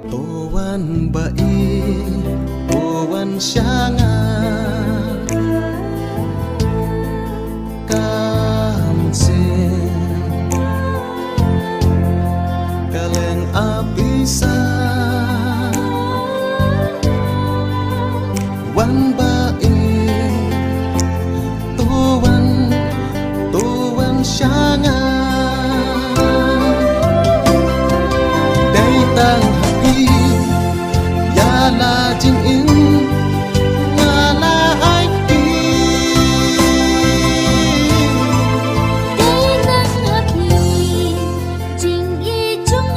Tuan baik, tuan sangat kamsin kaleng abisa wan baik, tuan sangat day tang la jing in ngala ai đi cây nắng happy jing y chung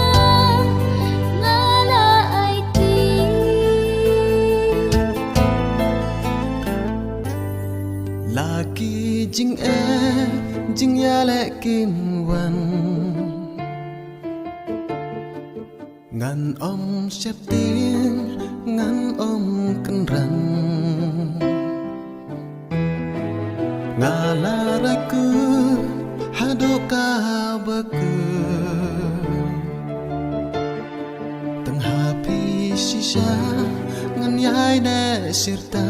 ngala ai đi la ki jing jing ya lệ kim wan ngàn om xếp tiếng ngàn om cân răng ngala raku hadoka baku teng happy sisa ngan yai ne sirta